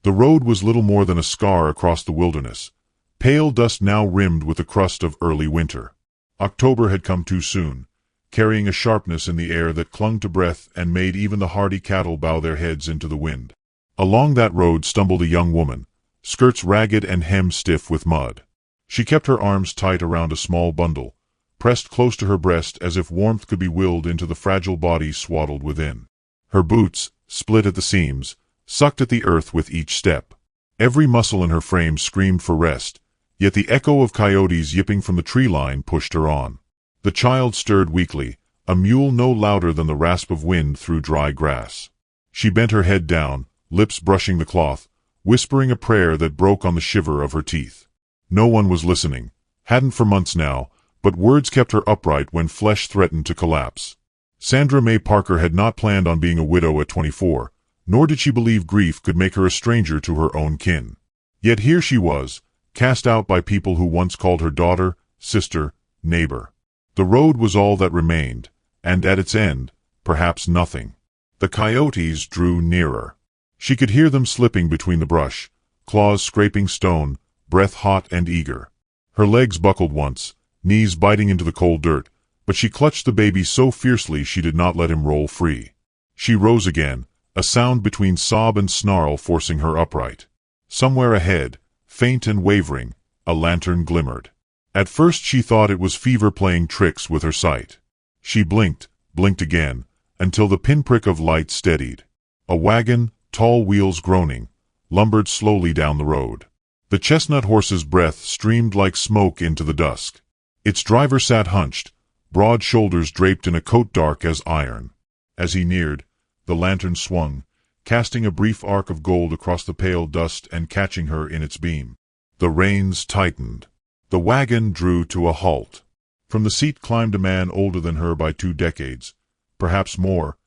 The road was little more than a scar across the wilderness, pale dust now rimmed with the crust of early winter. October had come too soon, carrying a sharpness in the air that clung to breath and made even the hardy cattle bow their heads into the wind. Along that road stumbled a young woman, skirts ragged and hemmed stiff with mud. She kept her arms tight around a small bundle, pressed close to her breast as if warmth could be willed into the fragile body swaddled within. Her boots, split at the seams, sucked at the earth with each step. Every muscle in her frame screamed for rest, yet the echo of coyotes yipping from the tree line pushed her on. The child stirred weakly, a mule no louder than the rasp of wind through dry grass. She bent her head down, lips brushing the cloth, whispering a prayer that broke on the shiver of her teeth. No one was listening, hadn't for months now, but words kept her upright when flesh threatened to collapse. Sandra May Parker had not planned on being a widow at 24, nor did she believe grief could make her a stranger to her own kin. Yet here she was, cast out by people who once called her daughter, sister, neighbor. The road was all that remained, and at its end, perhaps nothing. The coyotes drew nearer. She could hear them slipping between the brush, claws scraping stone, breath hot and eager. Her legs buckled once, knees biting into the cold dirt, but she clutched the baby so fiercely she did not let him roll free. She rose again, a sound between sob and snarl forcing her upright. Somewhere ahead, faint and wavering, a lantern glimmered. At first she thought it was fever playing tricks with her sight. She blinked again, until the pinprick of light steadied. A wagon, tall wheels groaning, lumbered slowly down the road. The chestnut horse's breath streamed like smoke into the dusk. Its driver sat hunched, broad shoulders draped in a coat dark as iron. As he neared, the lantern swung, casting a brief arc of gold across the pale dust and catching her in its beam. The reins tightened. The wagon drew to a halt. From the seat climbed a man older than her by 2 decades, perhaps more,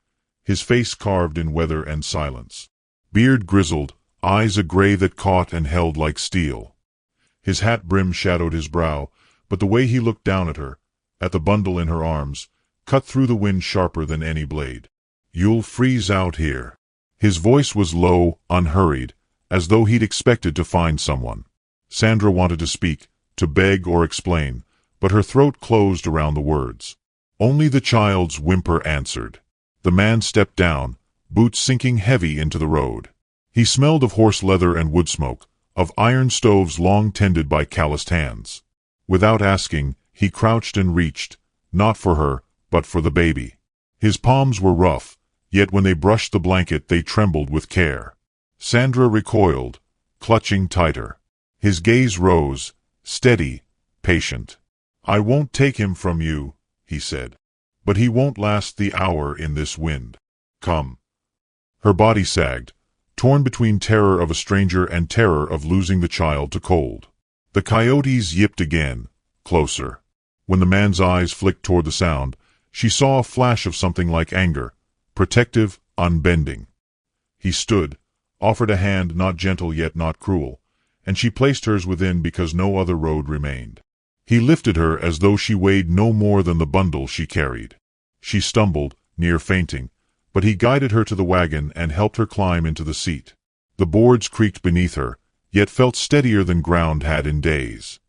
his face carved in weather and silence. Beard grizzled, eyes a gray that caught and held like steel. His hat brim shadowed his brow, but the way he looked down at her, at the bundle in her arms, cut through the wind sharper than any blade. "You'll freeze out here." His voice was low, unhurried, as though he'd expected to find someone. Sandra wanted to speak, to beg or explain, but her throat closed around the words. Only the child's whimper answered. The man stepped down, boots sinking heavy into the road. He smelled of horse leather and wood smoke, of iron stoves long tended by calloused hands. Without asking, he crouched and reached, not for her, but for the baby. His palms were rough, yet when they brushed the blanket they trembled with care. Sandra recoiled, clutching tighter. His gaze rose, steady, patient. "I won't take him from you," he said. "But he won't last the hour in this wind. Come." Her body sagged, torn between terror of a stranger and terror of losing the child to cold. The coyotes yipped again, closer. When the man's eyes flicked toward the sound, she saw a flash of something like anger, protective, unbending. He stood, offered a hand not gentle yet not cruel, and she placed hers within because no other road remained. He lifted her as though she weighed no more than the bundle she carried. She stumbled, near fainting, but he guided her to the wagon and helped her climb into the seat. The boards creaked beneath her, yet felt steadier than ground had in days.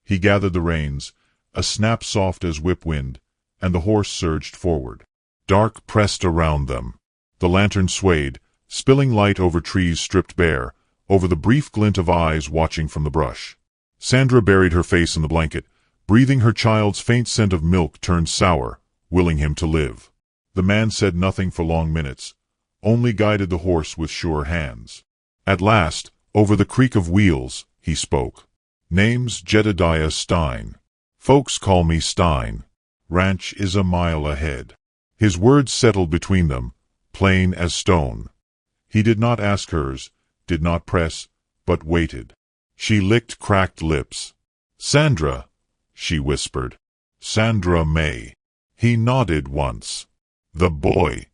He gathered the reins, a snap soft as whip wind, and the horse surged forward. Dark pressed around them. The lantern swayed, spilling light over trees stripped bare, over the brief glint of eyes watching from the brush. Sandra buried her face in the blanket, breathing her child's faint scent of milk turned sour, willing him to live. The man said nothing for long minutes, only guided the horse with sure hands. At last, over the creak of wheels, he spoke. "Name's Jedediah Stein. Folks call me Stein. Ranch is a mile ahead." His words settled between them, plain as stone. He did not ask hers, did not press, but waited. She licked cracked lips. "Sandra," she whispered. "Sandra May." He nodded once. "The boy."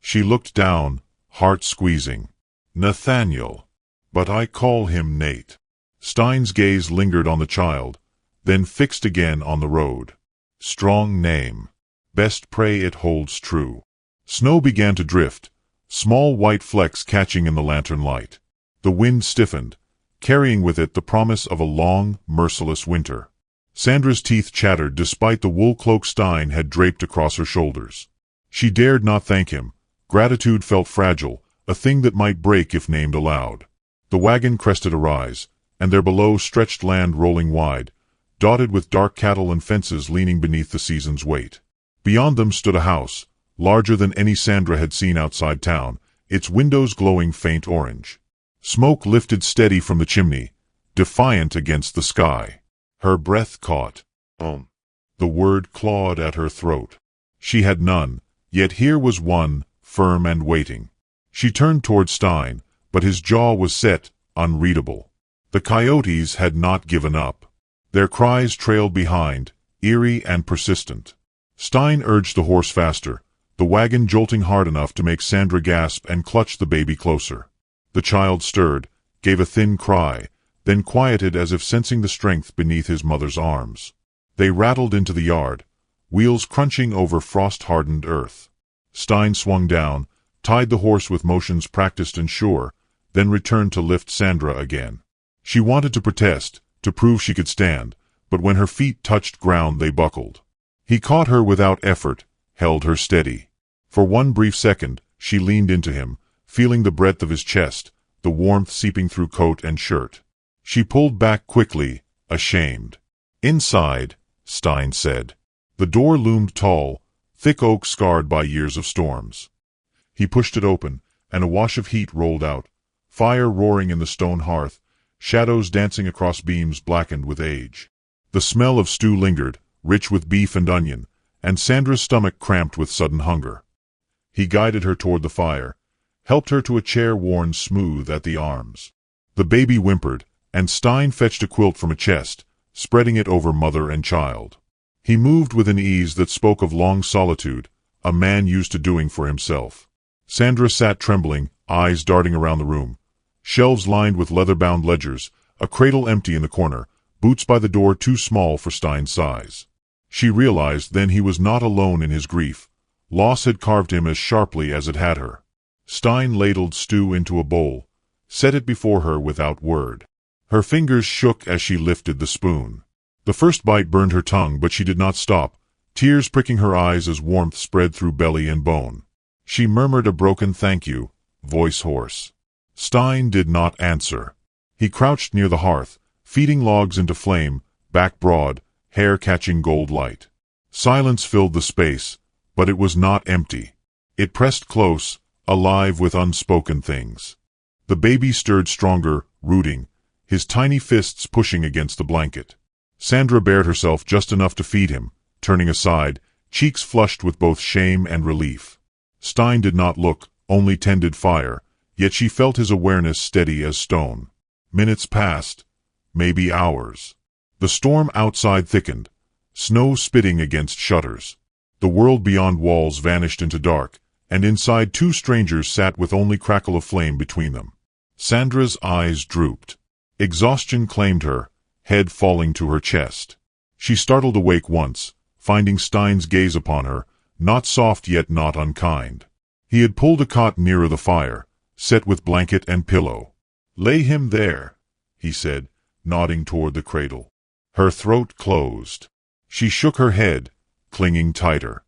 She looked down, heart squeezing. "Nathaniel. But I call him Nate." Stein's gaze lingered on the child, then fixed again on the road. "Strong name. Best pray it holds true." Snow began to drift, small white flecks catching in the lantern light. The wind stiffened, carrying with it the promise of a long, merciless winter. Sandra's teeth chattered despite the wool cloak Stein had draped across her shoulders. She dared not thank him. Gratitude felt fragile, a thing that might break if named aloud. The wagon crested a rise, and there below stretched land rolling wide, dotted with dark cattle and fences leaning beneath the season's weight. Beyond them stood a house, larger than any Sandra had seen outside town, its windows glowing faint orange. Smoke lifted steady from the chimney, defiant against the sky. Her breath caught. The word clawed at her throat. She had none, yet here was one, firm and waiting. She turned toward Stein, but his jaw was set, unreadable. The coyotes had not given up. Their cries trailed behind, eerie and persistent. Stein urged the horse faster, the wagon jolting hard enough to make Sandra gasp and clutch the baby closer. The child stirred, gave a thin cry, then quieted as if sensing the strength beneath his mother's arms. They rattled into the yard, wheels crunching over frost-hardened earth. Stein swung down, tied the horse with motions practiced and sure, then returned to lift Sandra again. She wanted to protest, to prove she could stand, but when her feet touched ground they buckled. He caught her without effort, held her steady. For one brief second, she leaned into him, feeling the breadth of his chest, the warmth seeping through coat and shirt. She pulled back quickly, ashamed. "Inside," Stein said. The door loomed tall, thick oak scarred by years of storms. He pushed it open, and a wash of heat rolled out, fire roaring in the stone hearth, shadows dancing across beams blackened with age. The smell of stew lingered, rich with beef and onion, and Sandra's stomach cramped with sudden hunger. He guided her toward the fire, helped her to a chair worn smooth at the arms. The baby whimpered, and Stein fetched a quilt from a chest, spreading it over mother and child. He moved with an ease that spoke of long solitude, a man used to doing for himself. Sandra sat trembling, eyes darting around the room. Shelves lined with leather-bound ledgers, a cradle empty in the corner, boots by the door too small for Stein's size. She realized then he was not alone in his grief. Loss had carved him as sharply as it had her. Stein ladled stew into a bowl, set it before her without word. Her fingers shook as she lifted the spoon. The first bite burned her tongue, but she did not stop, tears pricking her eyes as warmth spread through belly and bone. She murmured a broken thank you, voice hoarse. Stein did not answer. He crouched near the hearth, feeding logs into flame, back broad, hair catching gold light. Silence filled the space, but it was not empty. It pressed close, alive with unspoken things. The baby stirred stronger, rooting, his tiny fists pushing against the blanket. Sandra bared herself just enough to feed him, turning aside, cheeks flushed with both shame and relief. Stein did not look, only tended fire, yet she felt his awareness steady as stone. Minutes passed, maybe hours. The storm outside thickened, snow spitting against shutters. The world beyond walls vanished into dark, and inside two strangers sat with only crackle of flame between them. Sandra's eyes drooped. Exhaustion claimed her, head falling to her chest. She startled awake once, finding Stein's gaze upon her, not soft yet not unkind. He had pulled a cot nearer the fire, set with blanket and pillow. "Lay him there," he said, nodding toward the cradle. Her throat closed. She shook her head, clinging tighter.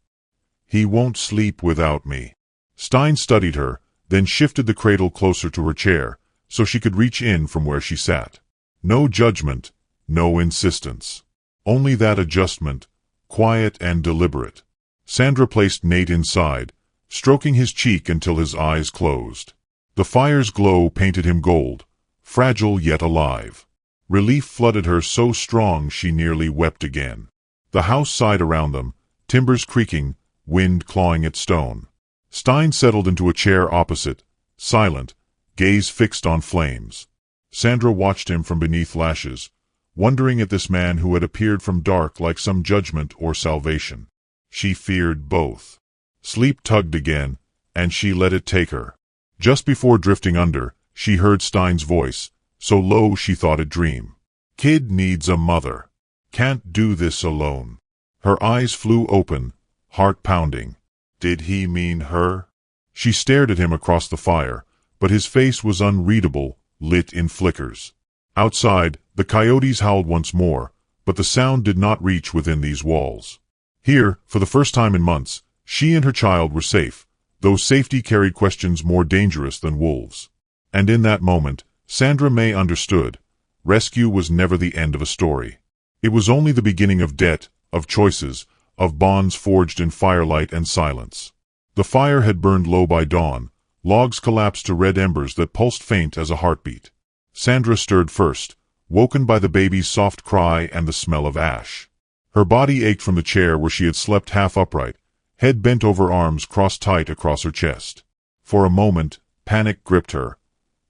"He won't sleep without me." Stein studied her, then shifted the cradle closer to her chair, so she could reach in from where she sat. No judgment, no insistence. Only that adjustment, quiet and deliberate. Sandra placed Nate inside, stroking his cheek until his eyes closed. The fire's glow painted him gold, fragile yet alive. Relief flooded her so strong she nearly wept again. The house sighed around them, timbers creaking, wind clawing at stone. Stein settled into a chair opposite, silent, gaze fixed on flames. Sandra watched him from beneath lashes, wondering at this man who had appeared from dark like some judgment or salvation. She feared both. Sleep tugged again, and she let it take her. Just before drifting under, she heard Stein's voice, so low she thought it dream. "Kid needs a mother. Can't do this alone." Her eyes flew open, heart pounding. Did he mean her? She stared at him across the fire, but his face was unreadable, lit in flickers. Outside, the coyotes howled once more, but the sound did not reach within these walls. Here, for the first time in months, she and her child were safe, though safety carried questions more dangerous than wolves. And in that moment, Sandra May understood. Rescue was never the end of a story. It was only the beginning of debt, of choices, of bonds forged in firelight and silence. The fire had burned low by dawn. Logs collapsed to red embers that pulsed faint as a heartbeat. Sandra stirred first, woken by the baby's soft cry and the smell of ash. Her body ached from the chair where she had slept half upright, head bent over, arms crossed tight across her chest. For a moment, panic gripped her.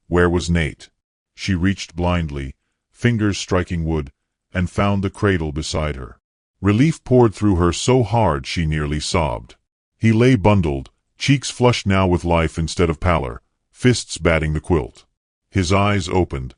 Where was Nate? She reached blindly, fingers striking wood, and found the cradle beside her. Relief poured through her so hard she nearly sobbed. He lay bundled, cheeks flushed now with life instead of pallor, fists batting the quilt. His eyes opened,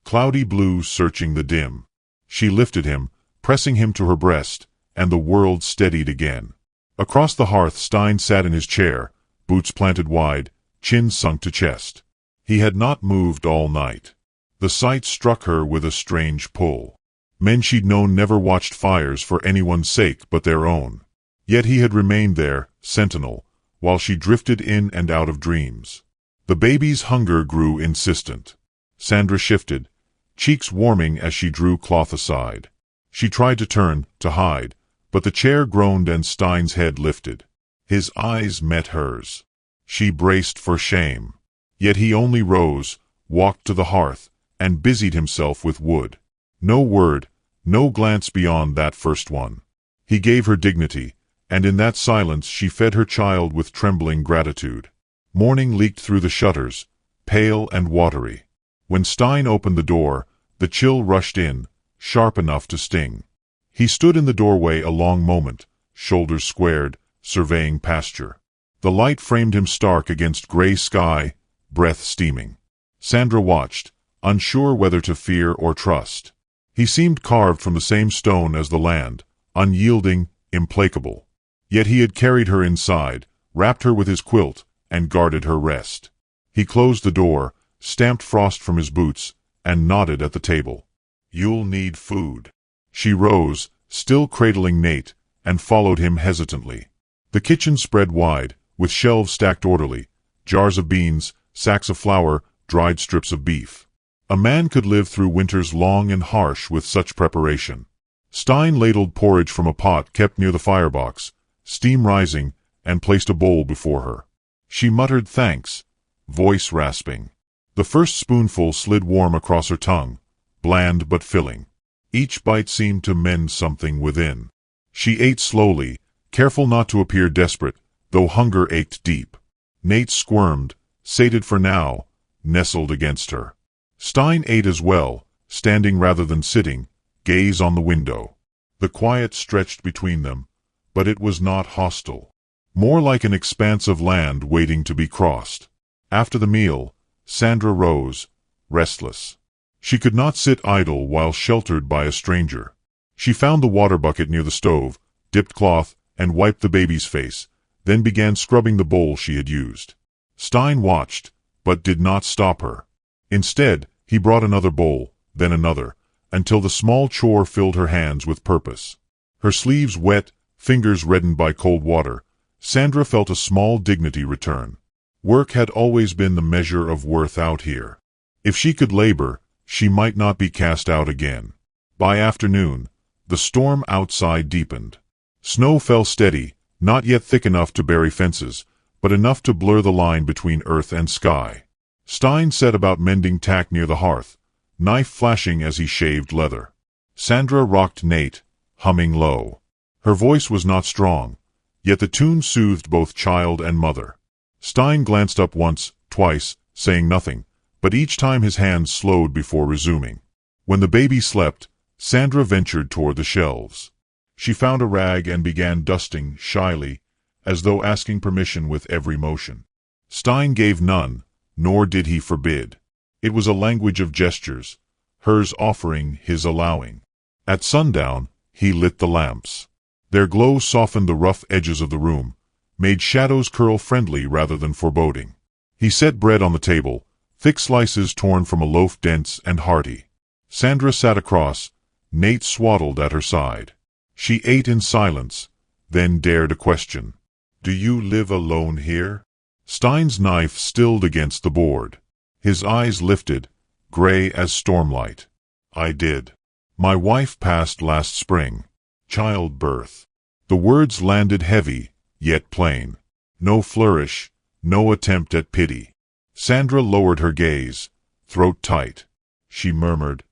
cloudy blue searching the dim. She lifted him, pressing him to her breast, and the world steadied again. Across the hearth Stein sat in his chair, boots planted wide, chin sunk to chest. He had not moved all night. The sight struck her with a strange pull. Men she'd known never watched fires for anyone's sake but their own. Yet he had remained there, sentinel, while she drifted in and out of dreams. The baby's hunger grew insistent. Sandra shifted, cheeks warming as she drew cloth aside. She tried to turn, to hide, but the chair groaned and Stein's head lifted. His eyes met hers. She braced for shame. Yet he only rose, walked to the hearth, and busied himself with wood. No word, no glance beyond that first one. He gave her dignity, and in that silence she fed her child with trembling gratitude. Morning leaked through the shutters, pale and watery. When Stein opened the door, the chill rushed in, sharp enough to sting. He stood in the doorway a long moment, shoulders squared, surveying pasture. The light framed him stark against gray sky, breath steaming. Sandra watched, unsure whether to fear or trust. He seemed carved from the same stone as the land, unyielding, implacable. Yet he had carried her inside, wrapped her with his quilt, and guarded her rest. He closed the door, stamped frost from his boots, and nodded at the table. "You'll need food." She rose, still cradling Nate, and followed him hesitantly. The kitchen spread wide, with shelves stacked orderly, jars of beans, sacks of flour, dried strips of beef. A man could live through winters long and harsh with such preparation. Stein ladled porridge from a pot kept near the firebox, steam rising, and placed a bowl before her. She muttered thanks, voice rasping. The first spoonful slid warm across her tongue, bland but filling. Each bite seemed to mend something within. She ate slowly, careful not to appear desperate, though hunger ached deep. Nate squirmed, sated for now, nestled against her. Stein ate as well, standing rather than sitting, gaze on the window. The quiet stretched between them, but it was not hostile. More like an expanse of land waiting to be crossed. After the meal, Sandra rose, restless. She could not sit idle while sheltered by a stranger. She found the water bucket near the stove, dipped cloth, and wiped the baby's face, then began scrubbing the bowl she had used. Stein watched, but did not stop her. Instead, he brought another bowl, then another, until the small chore filled her hands with purpose. Her sleeves wet, fingers reddened by cold water, Sandra felt a small dignity return. Work had always been the measure of worth out here. If she could labor, she might not be cast out again. By afternoon, the storm outside deepened. Snow fell steady, not yet thick enough to bury fences, but enough to blur the line between earth and sky. Stein set about mending tack near the hearth, knife flashing as he shaved leather. Sandra rocked Nate, humming low. Her voice was not strong, yet the tune soothed both child and mother. Stein glanced up once, twice, saying nothing, but each time his hands slowed before resuming. When the baby slept, Sandra ventured toward the shelves. She found a rag and began dusting, shyly, as though asking permission with every motion. Stein gave none, nor did he forbid. It was a language of gestures, hers offering, his allowing. At sundown, he lit the lamps. Their glow softened the rough edges of the room, made shadows curl friendly rather than foreboding. He set bread on the table, thick slices torn from a loaf dense and hearty. Sandra sat across, Nate swaddled at her side. She ate in silence, then dared a question. "Do you live alone here?" Stein's knife stilled against the board. His eyes lifted, gray as stormlight. "I did. My wife passed last spring. Childbirth." The words landed heavy, yet plain. No flourish, no attempt at pity. Sandra lowered her gaze, throat tight. She murmured,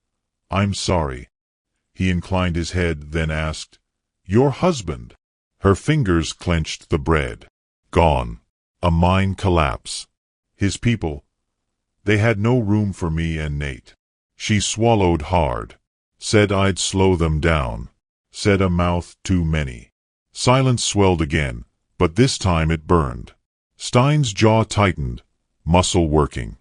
"I'm sorry." He inclined his head, then asked, "Your husband?" Her fingers clenched the bread. "Gone. A mine collapse. His people, they had no room for me and Nate." She swallowed hard. "Said I'd slow them down. Said a mouth too many." Silence swelled again, but this time it burned. Stein's jaw tightened, muscle working.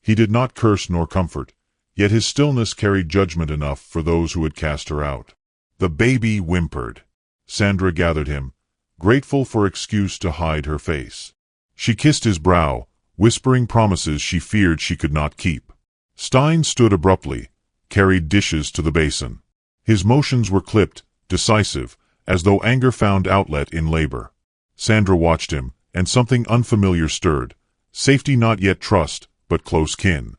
He did not curse nor comfort, yet his stillness carried judgment enough for those who had cast her out. The baby whimpered. Sandra gathered him, grateful for excuse to hide her face. She kissed his brow, whispering promises she feared she could not keep. Stein stood abruptly, carried dishes to the basin. His motions were clipped, decisive, as though anger found outlet in labor. Sandra watched him, and something unfamiliar stirred. Safety, not yet trust, but close kin.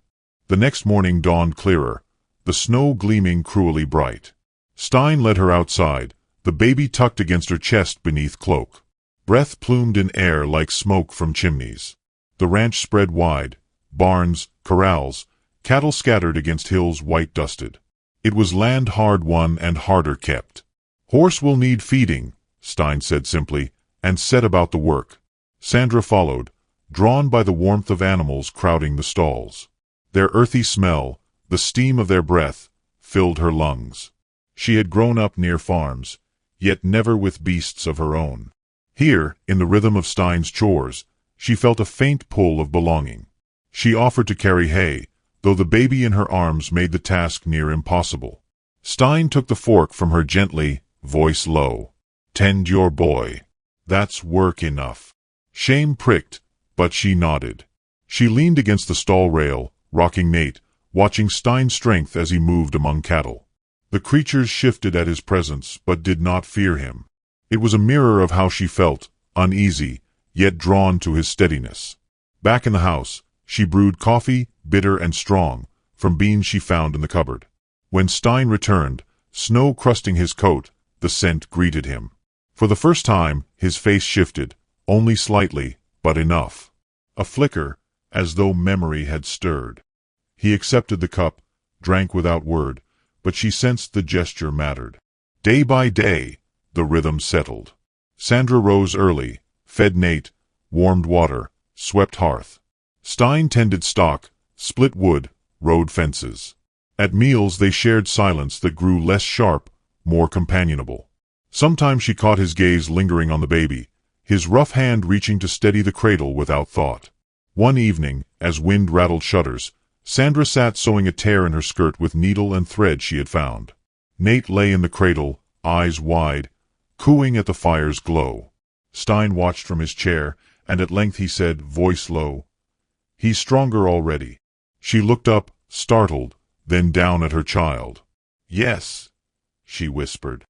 The next morning dawned clearer, the snow gleaming cruelly bright. Stein led her outside, the baby tucked against her chest beneath cloak. Breath plumed in air like smoke from chimneys. The ranch spread wide, barns, corrals, cattle scattered against hills white-dusted. It was land hard won and harder kept. "Horse will need feeding," Stein said simply, and set about the work. Sandra followed, drawn by the warmth of animals crowding the stalls. Their earthy smell, the steam of their breath, filled her lungs. She had grown up near farms, yet never with beasts of her own. Here, in the rhythm of Stein's chores, she felt a faint pull of belonging. She offered to carry hay, though the baby in her arms made the task near impossible. Stein took the fork from her gently, voice low. "Tend your boy. That's work enough." Shame pricked, but she nodded. She leaned against the stall rail, rocking Nate, watching Stein's strength as he moved among cattle. The creatures shifted at his presence, but did not fear him. It was a mirror of how she felt, uneasy, yet drawn to his steadiness. Back in the house, she brewed coffee, bitter and strong, from beans she found in the cupboard. When Stein returned, snow crusting his coat, the scent greeted him. For the first time, his face shifted, only slightly, but enough. A flicker, as though memory had stirred. He accepted the cup, drank without word, but she sensed the gesture mattered. Day by day, the rhythm settled. Sandra rose early, fed Nate, warmed water, swept hearth. Stein tended stock, split wood, rode fences. At meals they shared silence that grew less sharp, more companionable. Sometimes she caught his gaze lingering on the baby, his rough hand reaching to steady the cradle without thought. One evening, as wind rattled shutters, Sandra sat sewing a tear in her skirt with needle and thread she had found. Nate lay in the cradle, eyes wide, cooing at the fire's glow. Stein watched from his chair, and at length he said, voice low, "He's stronger already." She looked up, startled, then down at her child. "Yes," she whispered.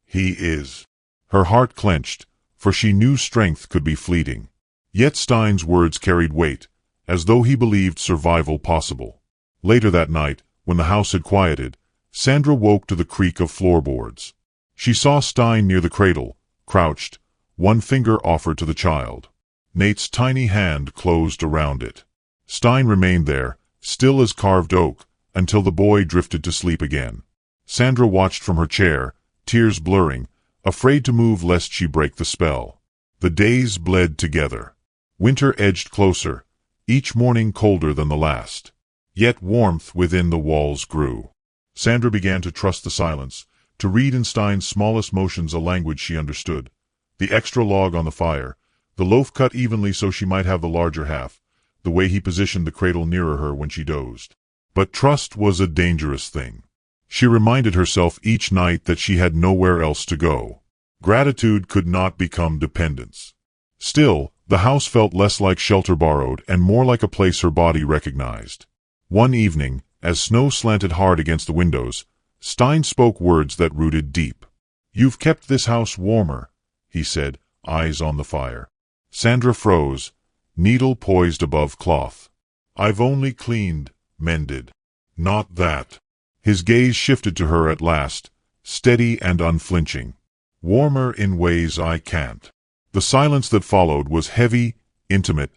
"He is." Her heart clenched, for she knew strength could be fleeting. Yet Stein's words carried weight, as though he believed survival possible. Later that night, when the house had quieted, Sandra woke to the creak of floorboards. She saw Stein near the cradle, crouched, one finger offered to the child. Nate's tiny hand closed around it. Stein remained there, still as carved oak, until the boy drifted to sleep again. Sandra watched from her chair, tears blurring, afraid to move lest she break the spell. The days bled together. Winter edged closer, each morning colder than the last. Yet warmth within the walls grew. Sandra began to trust the silence, to read in Stein's smallest motions a language she understood. The extra log on the fire, the loaf cut evenly so she might have the larger half, the way he positioned the cradle nearer her when she dozed. But trust was a dangerous thing. She reminded herself each night that she had nowhere else to go. Gratitude could not become dependence. Still, The house felt less like shelter borrowed and more like a place her body recognized. One evening, as snow slanted hard against the windows, Stein spoke words that rooted deep. "You've kept this house warmer," he said, eyes on the fire. Sandra froze, needle poised above cloth. "I've only cleaned, mended. Not that." His gaze shifted to her at last, steady and unflinching. "Warmer in ways I can't." The silence that followed was heavy, intimate,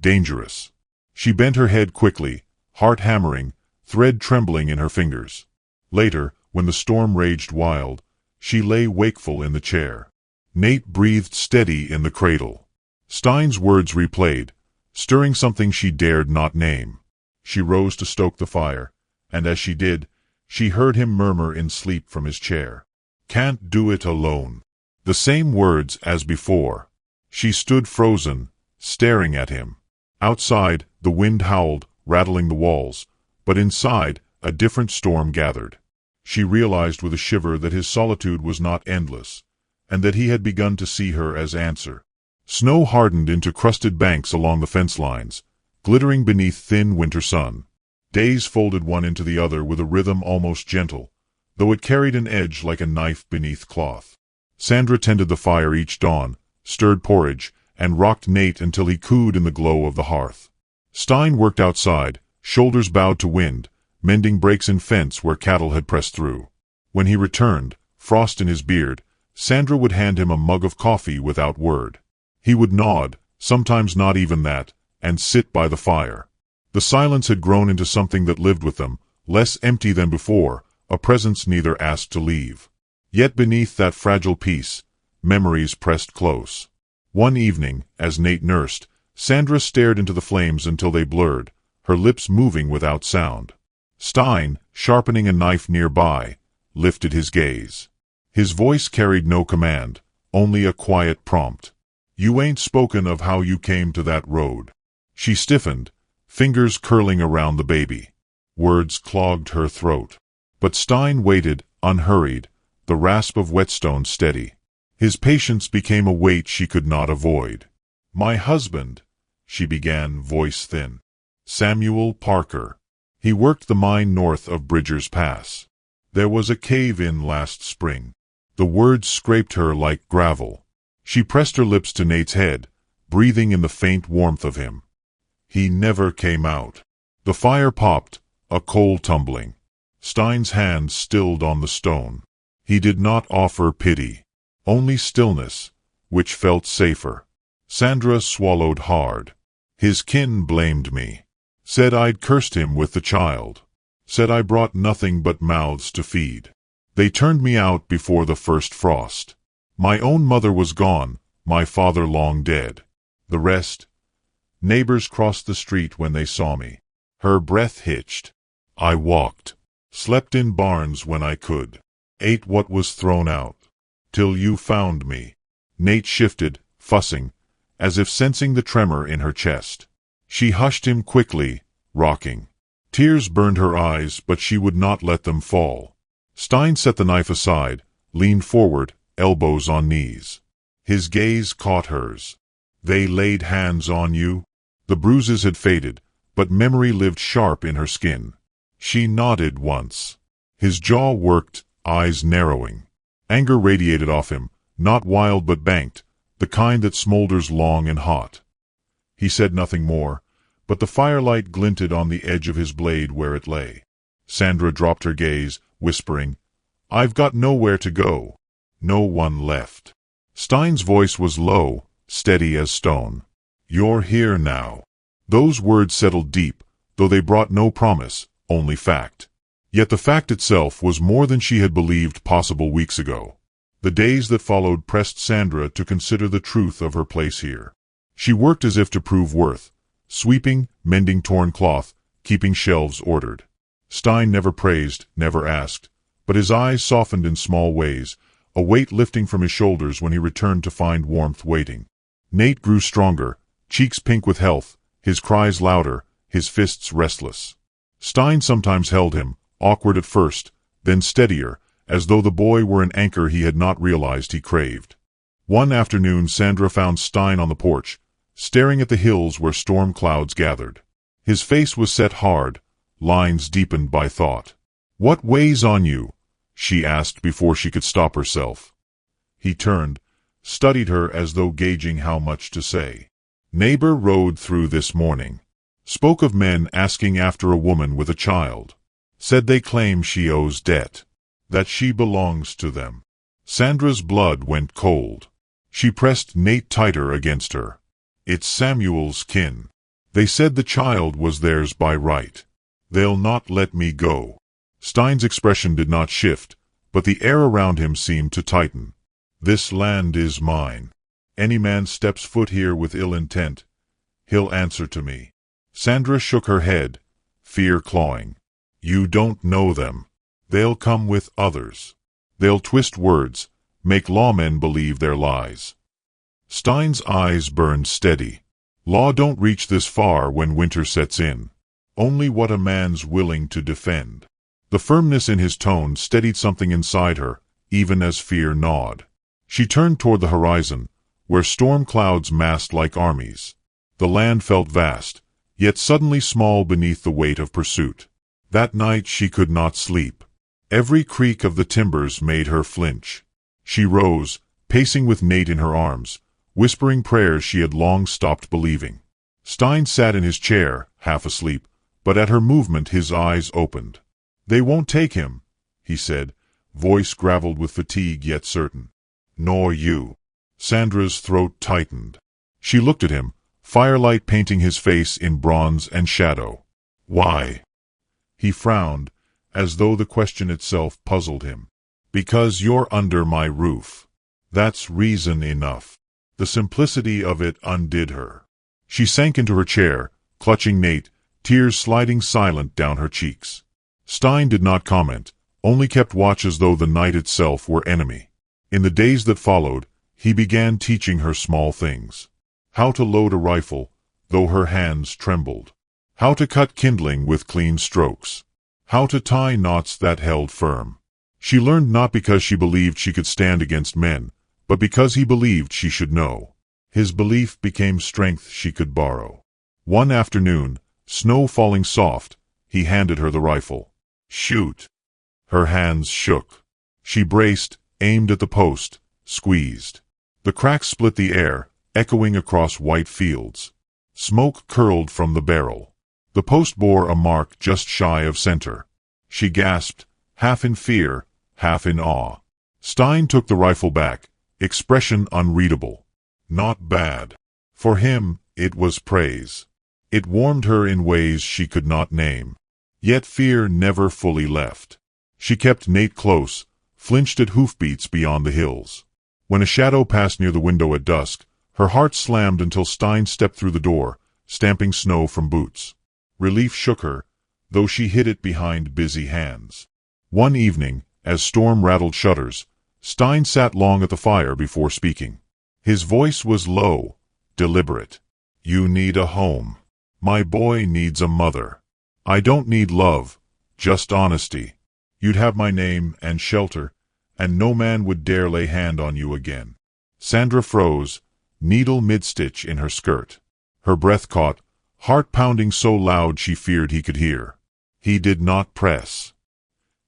dangerous. She bent her head quickly, heart hammering, thread trembling in her fingers. Later, when the storm raged wild, she lay wakeful in the chair. Nate breathed steady in the cradle. Stein's words replayed, stirring something she dared not name. She rose to stoke the fire, and as she did, she heard him murmur in sleep from his chair. "Can't do it alone." The same words as before. She stood frozen, staring at him. Outside, the wind howled, rattling the walls, but inside, a different storm gathered. She realized with a shiver that his solitude was not endless, and that he had begun to see her as answer. Snow hardened into crusted banks along the fence lines, glittering beneath thin winter sun. Days folded one into the other with a rhythm almost gentle, though it carried an edge like a knife beneath cloth. Sandra tended the fire each dawn, stirred porridge, and rocked Nate until he cooed in the glow of the hearth. Stein worked outside, shoulders bowed to wind, mending breaks in fence where cattle had pressed through. When he returned, frost in his beard, Sandra would hand him a mug of coffee without word. He would nod, sometimes not even that, and sit by the fire. The silence had grown into something that lived with them, less empty than before, a presence neither asked to leave. Yet beneath that fragile peace, memories pressed close. One evening, as Nate nursed, Sandra stared into the flames until they blurred, her lips moving without sound. Stein, sharpening a knife nearby, lifted his gaze. His voice carried no command, only a quiet prompt. "You ain't spoken of how you came to that road." She stiffened, fingers curling around the baby. Words clogged her throat. But Stein waited, unhurried, the rasp of whetstone steady. His patience became a weight she could not avoid. "My husband," she began, voice thin. "Samuel Parker. He worked the mine north of Bridger's Pass. There was a cave-in last spring." The words scraped her like gravel. She pressed her lips to Nate's head, breathing in the faint warmth of him. "He never came out." The fire popped, a coal tumbling. Stein's hand stilled on the stone. He did not offer pity, only stillness, which felt safer. Sandra swallowed hard. "His kin blamed me. Said I'd cursed him with the child. Said I brought nothing but mouths to feed. They turned me out before the first frost. My own mother was gone, my father long dead. The rest—" Neighbors crossed the street when they saw me. Her breath hitched. "I walked. Slept in barns when I could. Ate what was thrown out. Till you found me." Nate shifted, fussing, as if sensing the tremor in her chest. She hushed him quickly, rocking. Tears burned her eyes, but she would not let them fall. Stein set the knife aside, leaned forward, elbows on knees. His gaze caught hers. "They laid hands on you?" The bruises had faded, but memory lived sharp in her skin. She nodded once. His jaw worked, eyes narrowing. Anger radiated off him, not wild but banked, the kind that smolders long and hot. He said nothing more, but the firelight glinted on the edge of his blade where it lay. Sandra dropped her gaze, whispering, "I've got nowhere to go. No one left." Stein's voice was low, steady as stone. "You're here now." Those words settled deep, though they brought no promise, only fact. Yet the fact itself was more than she had believed possible weeks ago. The days that followed pressed Sandra to consider the truth of her place here. She worked as if to prove worth, sweeping, mending torn cloth, keeping shelves ordered. Stein never praised, never asked, but his eyes softened in small ways, a weight lifting from his shoulders when he returned to find warmth waiting. Nate grew stronger, cheeks pink with health, his cries louder, his fists restless. Stein sometimes held him, awkward at first, then steadier, as though the boy were an anchor he had not realized he craved. One afternoon Sandra found Stein on the porch, staring at the hills where storm clouds gathered. His face was set hard, lines deepened by thought. "What weighs on you?" she asked before she could stop herself. He turned, studied her as though gauging how much to say. "Neighbor rode through this morning. Spoke of men asking after a woman with a child. Said they claim she owes debt. That she belongs to them." Sandra's blood went cold. She pressed Nate tighter against her. "It's Samuel's kin. They said the child was theirs by right. They'll not let me go." Stein's expression did not shift, but the air around him seemed to tighten. "This land is mine. Any man steps foot here with ill intent, he'll answer to me." Sandra shook her head, fear clawing. "You don't know them. They'll come with others. They'll twist words, make lawmen believe their lies." Stein's eyes burned steady. "Law don't reach this far when winter sets in. Only what a man's willing to defend." The firmness in his tone steadied something inside her, even as fear gnawed. She turned toward the horizon, where storm clouds massed like armies. The land felt vast, yet suddenly small beneath the weight of pursuit. That night she could not sleep. Every creak of the timbers made her flinch. She rose, pacing with Nate in her arms, whispering prayers she had long stopped believing. Stein sat in his chair, half asleep, but at her movement his eyes opened. "They won't take him," he said, voice graveled with fatigue yet certain. "Nor you." Sandra's throat tightened. She looked at him, firelight painting his face in bronze and shadow. "Why?" He frowned, as though the question itself puzzled him. "Because you're under my roof. That's reason enough." The simplicity of it undid her. She sank into her chair, clutching Nate, tears sliding silent down her cheeks. Stein did not comment, only kept watch as though the night itself were enemy. In the days that followed, he began teaching her small things. How to load a rifle, though her hands trembled. How to cut kindling with clean strokes. How to tie knots that held firm. She learned not because she believed she could stand against men, but because he believed she should know. His belief became strength she could borrow. One afternoon, snow falling soft, he handed her the rifle. "Shoot." Her hands shook. She braced, aimed at the post, squeezed. The cracks split the air, echoing across white fields. Smoke curled from the barrel. The post bore a mark just shy of center. She gasped, half in fear, half in awe. Stein took the rifle back, expression unreadable. Not bad. For him, it was praise. It warmed her in ways she could not name. Yet fear never fully left. She kept Nate close, flinched at hoofbeats beyond the hills. When a shadow passed near the window at dusk, her heart slammed until Stein stepped through the door, stamping snow from boots. Relief shook her, though she hid it behind busy hands. One evening, as storm rattled shutters, Stein sat long at the fire before speaking. His voice was low, deliberate. "You need a home. My boy needs a mother. I don't need love, just honesty. You'd have my name and shelter, and no man would dare lay hand on you again." Sandra froze, needle mid-stitch in her skirt. Her breath caught, heart pounding so loud she feared he could hear. He did not press.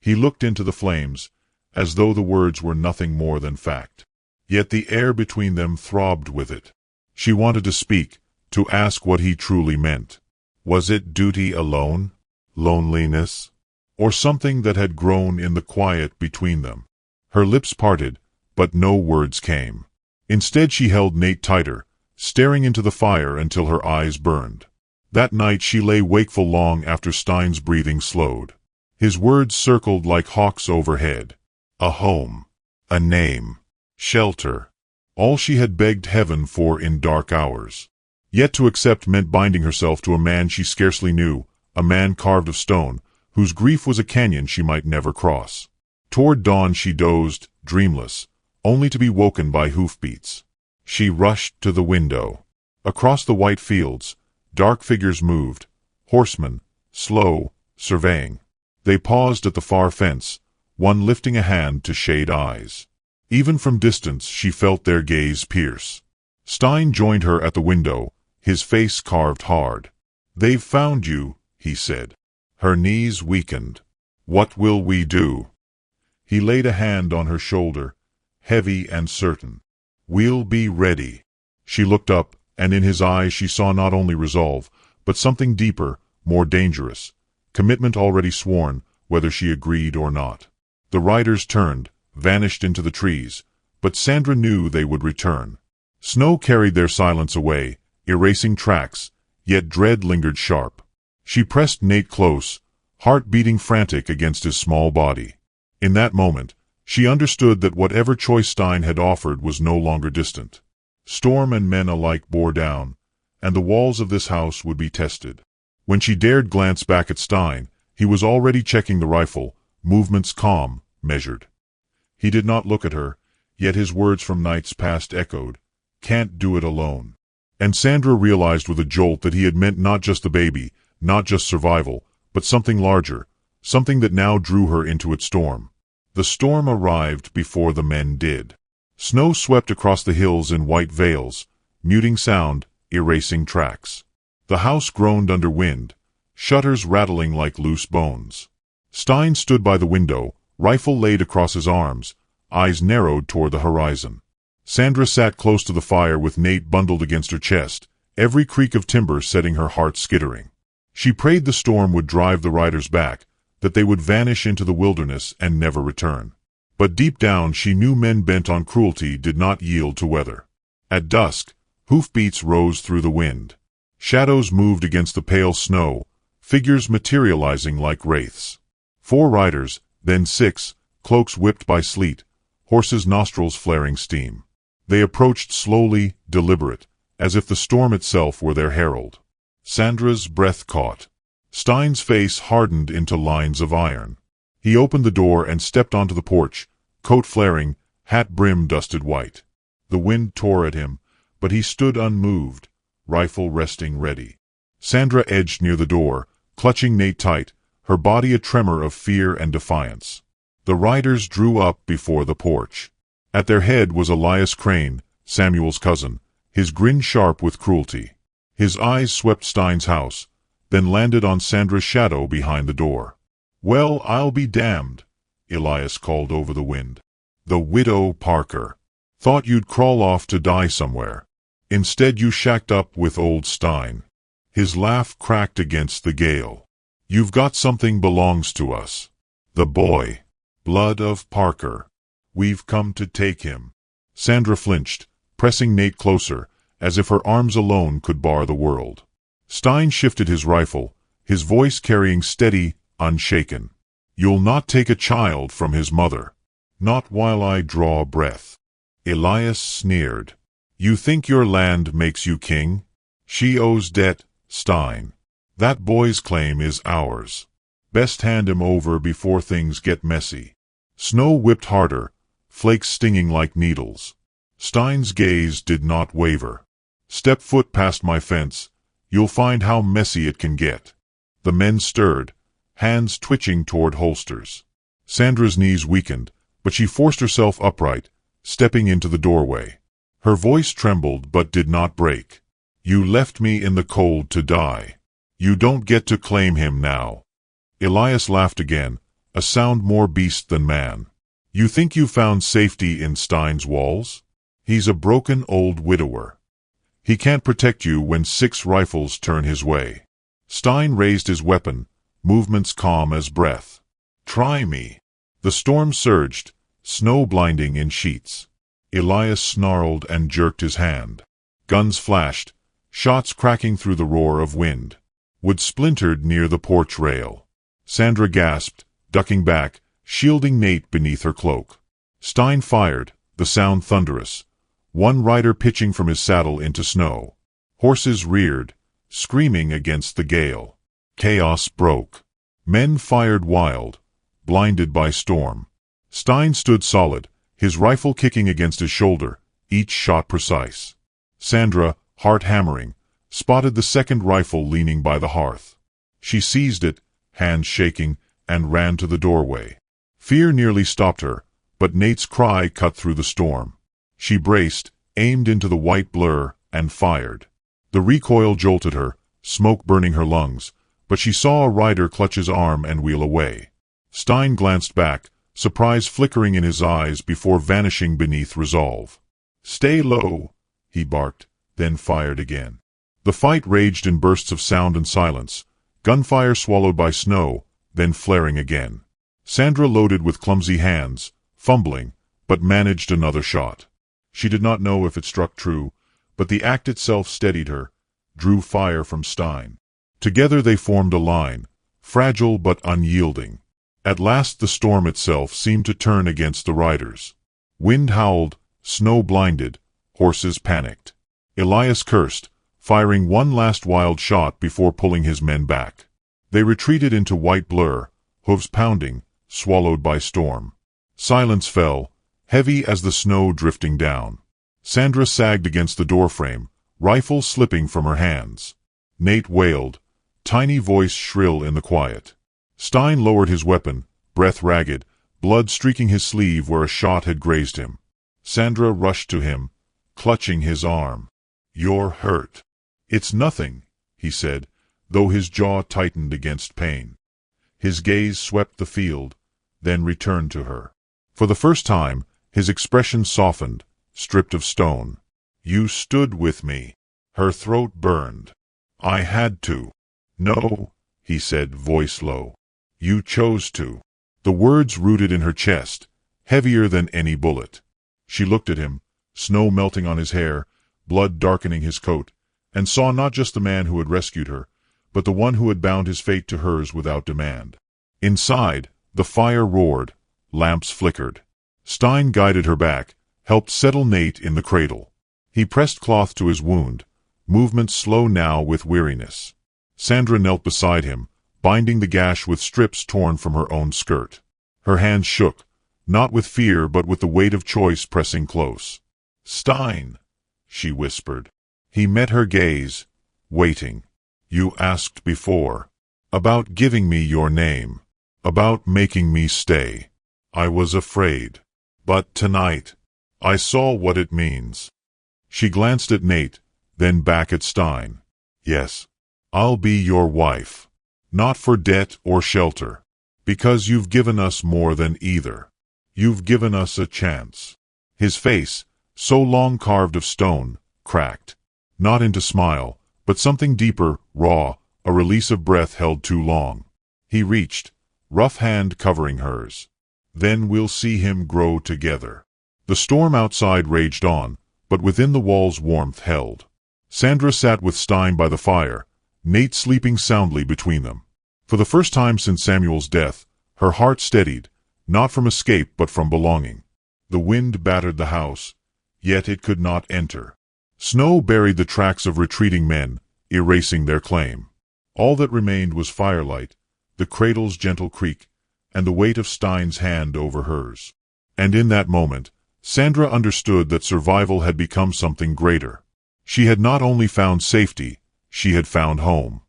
He looked into the flames, as though the words were nothing more than fact. Yet the air between them throbbed with it. She wanted to speak, to ask what he truly meant. Was it duty alone? Loneliness? Or something that had grown in the quiet between them? Her lips parted, but no words came. Instead she held Nate tighter, staring into the fire until her eyes burned. That night she lay wakeful long after Stein's breathing slowed. His words circled like hawks overhead. A home. A name. Shelter. All she had begged heaven for in dark hours. Yet to accept meant binding herself to a man she scarcely knew, a man carved of stone, whose grief was a canyon she might never cross. Toward dawn she dozed, dreamless, only to be woken by hoofbeats. She rushed to the window. Across the white fields, dark figures moved, horsemen, slow, surveying. They paused at the far fence, one lifting a hand to shade eyes. Even from distance she felt their gaze pierce. Stein joined her at the window, his face carved hard. "They've found you," he said. Her knees weakened. "What will we do?" He laid a hand on her shoulder, heavy and certain. "We'll be ready." She looked up, and in his eyes she saw not only resolve, but something deeper, more dangerous. Commitment already sworn, whether she agreed or not. The riders turned, vanished into the trees, but Sandra knew they would return. Snow carried their silence away, erasing tracks, yet dread lingered sharp. She pressed Nate close, heart beating frantic against his small body. In that moment, she understood that whatever choice Stein had offered was no longer distant. Storm and men alike bore down, and the walls of this house would be tested. When she dared glance back at Stein, he was already checking the rifle, movements calm, measured. He did not look at her, yet his words from nights past echoed, "Can't do it alone." And Sandra realized with a jolt that he had meant not just the baby, not just survival, but something larger, something that now drew her into its storm. The storm arrived before the men did. Snow swept across the hills in white veils, muting sound, erasing tracks. The house groaned under wind, shutters rattling like loose bones. Stein stood by the window, rifle laid across his arms, eyes narrowed toward the horizon. Sandra sat close to the fire with Nate bundled against her chest, every creak of timber setting her heart skittering. She prayed the storm would drive the riders back, that they would vanish into the wilderness and never return. But deep down she knew men bent on cruelty did not yield to weather. At dusk, hoofbeats rose through the wind. Shadows moved against the pale snow, figures materializing like wraiths. 4 riders, then 6, cloaks whipped by sleet, horses' nostrils flaring steam. They approached slowly, deliberate, as if the storm itself were their herald. Sandra's breath caught. Stein's face hardened into lines of iron. He opened the door and stepped onto the porch, coat flaring, hat brim dusted white. The wind tore at him, but he stood unmoved, rifle resting ready. Sandra edged near the door, clutching Nate tight, her body a tremor of fear and defiance. The riders drew up before the porch. At their head was Elias Crane, Samuel's cousin, his grin sharp with cruelty. His eyes swept Stein's house, then landed on Sandra's shadow behind the door. "Well, I'll be damned," Elias called over the wind. "The widow Parker. Thought you'd crawl off to die somewhere. Instead you shacked up with old Stein." His laugh cracked against the gale. "You've got something belongs to us. The boy. Blood of Parker. We've come to take him." Sandra flinched, pressing Nate closer, as if her arms alone could bar the world. Stein shifted his rifle, his voice carrying steady, unshaken. "You'll not take a child from his mother. Not while I draw breath." Elias sneered. "You think your land makes you king? She owes debt, Stein. That boy's claim is ours. Best hand him over before things get messy." Snow whipped harder, flakes stinging like needles. Stein's gaze did not waver. "Step foot past my fence. You'll find how messy it can get." The men stirred, hands twitching toward holsters. Sandra's knees weakened, but she forced herself upright, stepping into the doorway. Her voice trembled but did not break. "You left me in the cold to die. You don't get to claim him now." Elias laughed again, a sound more beast than man. "You think you found safety in Stein's walls? He's a broken old widower. He can't protect you when 6 rifles turn his way." Stein raised his weapon, movements calm as breath. "Try me." The storm surged, snow blinding in sheets. Elias snarled and jerked his hand. Guns flashed, shots cracking through the roar of wind. Wood splintered near the porch rail. Sandra gasped, ducking back, shielding Nate beneath her cloak. Stein fired, the sound thunderous. One rider pitching from his saddle into snow. Horses reared, screaming against the gale. Chaos broke. Men fired wild, blinded by storm. Stein stood solid, his rifle kicking against his shoulder, each shot precise. Sandra, heart hammering, spotted the second rifle leaning by the hearth. She seized it, hands shaking, and ran to the doorway. Fear nearly stopped her, but Nate's cry cut through the storm. She braced, aimed into the white blur, and fired. The recoil jolted her, smoke burning her lungs, but she saw a rider clutch his arm and wheel away. Stein glanced back, surprise flickering in his eyes before vanishing beneath resolve. "Stay low," he barked, then fired again. The fight raged in bursts of sound and silence, gunfire swallowed by snow, then flaring again. Sandra loaded with clumsy hands, fumbling, but managed another shot. She did not know if it struck true, but the act itself steadied her, drew fire from Stein. Together they formed a line, fragile but unyielding. At last the storm itself seemed to turn against the riders. Wind howled, snow blinded, horses panicked. Elias cursed, firing one last wild shot before pulling his men back. They retreated into white blur, hooves pounding, swallowed by storm. Silence fell, heavy as the snow drifting down. Sandra sagged against the doorframe, rifle slipping from her hands. Nate wailed, tiny voice shrill in the quiet. Stein lowered his weapon, breath ragged, blood streaking his sleeve where a shot had grazed him. Sandra rushed to him, clutching his arm. "You're hurt." "It's nothing," he said, though his jaw tightened against pain. His gaze swept the field, then returned to her. For the first time, his expression softened, stripped of stone. "You stood with me." Her throat burned. "I had to." "No," he said, voice low. "You chose to." The words rooted in her chest, heavier than any bullet. She looked at him, snow melting on his hair, blood darkening his coat, and saw not just the man who had rescued her, but the one who had bound his fate to hers without demand. Inside, the fire roared, lamps flickered. Stein guided her back, helped settle Nate in the cradle. He pressed cloth to his wound, movements slow now with weariness. Sandra knelt beside him, binding the gash with strips torn from her own skirt. Her hands shook, not with fear but with the weight of choice pressing close. "Stein," she whispered. He met her gaze, waiting. "You asked before. About giving me your name. About making me stay. I was afraid. But tonight, I saw what it means." She glanced at Nate, then back at Stein. "Yes, I'll be your wife. Not for debt or shelter. Because you've given us more than either. You've given us a chance." His face, so long carved of stone, cracked. Not into smile, but something deeper, raw, a release of breath held too long. He reached, rough hand covering hers. "Then we'll see him grow together." The storm outside raged on, but within the walls warmth held. Sandra sat with Stein by the fire, Nate sleeping soundly between them. For the first time since Samuel's death, her heart steadied, not from escape but from belonging. The wind battered the house, yet it could not enter. Snow buried the tracks of retreating men, erasing their claim. All that remained was firelight, the cradle's gentle creak, and the weight of Stein's hand over hers. And in that moment, Sandra understood that survival had become something greater. She had not only found safety, she had found home.